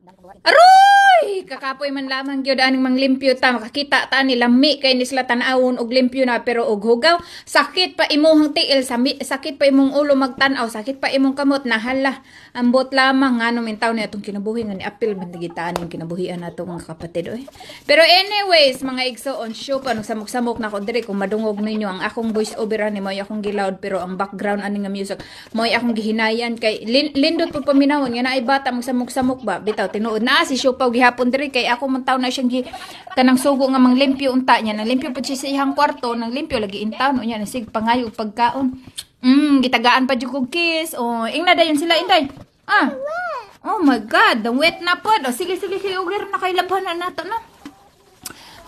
Aroy! Kakapoy man lamang gyud aning manglimpyo ta, makakita ta ni lami kay ni sila tan-awon og limpyo na, pero og hugaw sakit pa imong tiil, sakit pa imong ulo magtan-aw, sakit pa imong kamot, nahala ambot lamang ngano mintaw ni atong kinabuhi nga ni apil man digitaan ning kinabuhian nato mga kapatid oy. Pero anyways mga igsoon, show pa samok-samok na ko diri kung madungog ninyo ang akong voice over ani mo akong giloud, pero ang background ani nga music mo akong gihinayan kay lindot pud paminawon nga naay bata mo samok-samok ba bitaw tinuod na si Siopaw gihapon diri kay ako man taw na siyang kanang sugo nga manglimpyo unta niya, nang limpyo pud siya sa iyang kwarto, nang limpyo lagi intaw no niya nasig pangayo pagkaon. Gitagaan pa jud kog kiss. Oh, ingna dayon sila inday. Oh my god, the wet na pod. Oh, sige ugir na kay labanan nato no.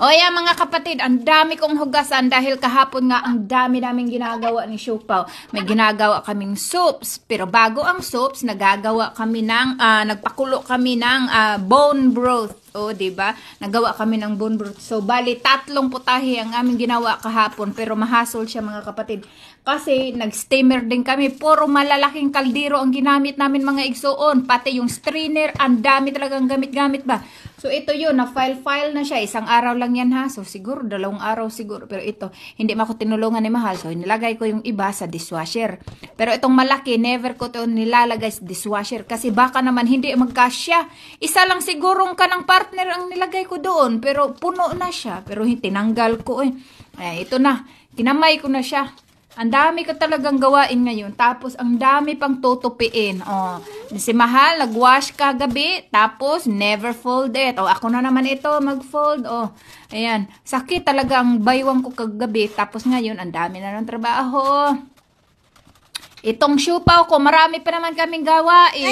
O yan mga kapatid, ang dami kong hugasan dahil kahapon nga ang dami-daming ginagawa ni Siopaw. May ginagawa kaming soups, pero bago ang soups, nagagawa kami ng, nagpakulo kami ng bone broth. O, diba? Nagawa kami ng bone broth. So, bali, 3 putahe ang aming ginawa kahapon, pero mahasol siya mga kapatid. Kasi, nag-steamer din kami. Puro malalaking kaldero ang ginamit namin mga igsoon. Pati yung strainer, ang dami talagang gamit-gamit ba. So, ito yun, na-file na siya. Isang araw lang yan ha. So, siguro, 2 araw siguro. Pero ito, hindi mo ako tinulungan ni Mahal. So, nilagay ko yung iba sa dishwasher. Pero itong malaki, never ko ito nilalagay sa dishwasher. Kasi baka naman hindi magkasya. Isa lang sigurong kanang partner ang nilagay ko doon. Pero puno na siya. Pero tinanggal ko eh. Ay, ito na. Kinamay ko na siya. Ang dami ko talagang gawain ngayon. Tapos, ang dami pang tutupiin. Oh, si Mahal, nag-wash kagabi. Tapos, never fold it. Oh, ako na naman ito, mag-fold. Oh, ayan. Sakit talaga ang baywang ko kagabi. Tapos ngayon, ang dami na ng trabaho. Itong Siopaw ko, marami pa naman kaming gawain.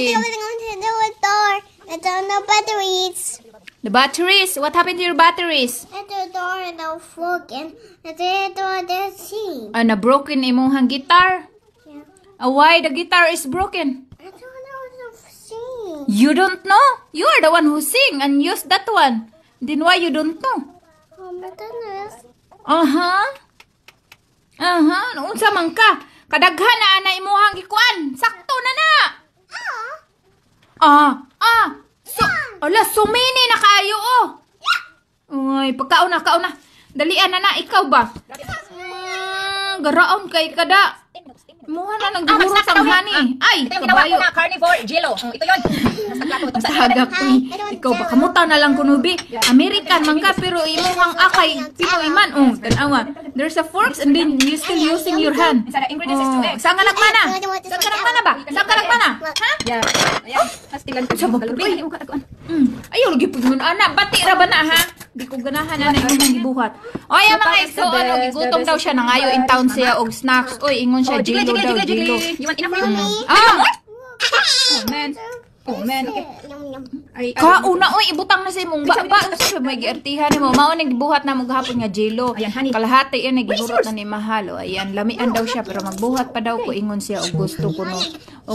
Ito no batteries. The batteries? What happened to your batteries? Ito door no broken. Ito the sea. Na-broken imong guitar? Yeah. Why the guitar is broken? I don't know the sea. You don't know? You are the one who sing and use that one. Then why you don't know? Unsa man ka? Kadaghan na ana imong gikuan. Sakto na na. Sumini na kayo oh. Uy, pagkaon na. Dalian na Ikaw ba? Garaon kay kada. Muha na nagdumuro sa hani. Ay, kabayo. Na carnivore jello. Ito 'yon. Basta hagak ko. Ikaw ba kamuta na lang kunubi. American man ka pero imong akay Pinoy man. Oh, tanawa. There's a forks and then you still using your hand. The ingredients is 2 eggs. Saan ka nagmana? Ha? Yeah. Ayan. Hastilan ko sa Ay, ayaw lagi po yun. Bati ra ba na ha? Di ko ganahan na imong gibuhat. O yan mga igsoon, gigutom daw siya nangayo in town siya og snacks. Oy, ingon siya jello daw, jello. You want enough for you? Oh man. Ay, Kauna oy ibutang na sa imong ba sa may giartihan nimo. Mao ning gibuhat na mo gahapon nga jello. Ayan, honey. Kalahati yan gihurot na ni Mahal. Ayan, lamian daw siya pero magbuhat pa daw ko ingon siya og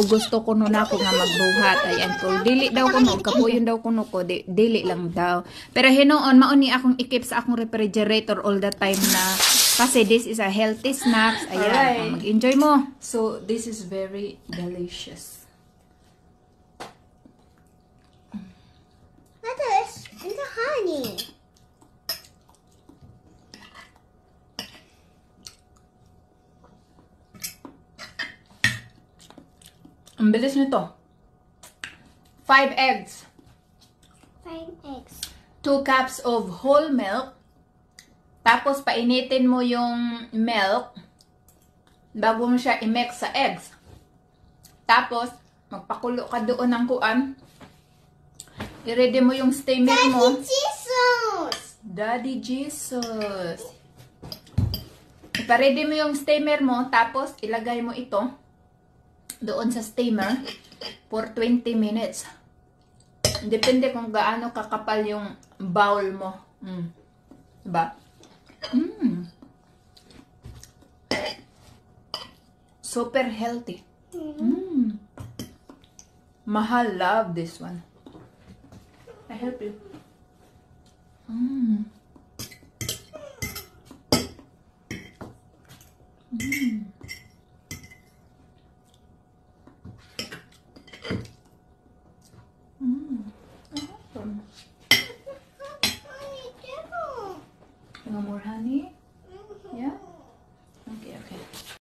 gusto ko no nako nga magbuhat. Ayan, ko dili daw kuno kapuyon daw kuno ko dili lang daw. Pero hinuon mao ni akong ikip sa akong refrigerator all the time na kasi this is a healthy snacks. Ayan, mag-enjoy mo. So, this is very delicious. It's a honey. Ang bilis nito. 5 eggs. 5 eggs. 2 cups of whole milk. Tapos, painitin mo yung milk bago mo siya i-mix sa eggs. Tapos, magpakulo ka doon ng kuan. I-ready mo yung steamer mo. Daddy Jesus. Ipa-ready mo yung steamer mo. Tapos, ilagay mo ito doon sa steamer for 20 minutes. Depende kung gaano kakapal yung bowl mo. Diba? Super healthy. Mahal love this one. I help you. No more honey.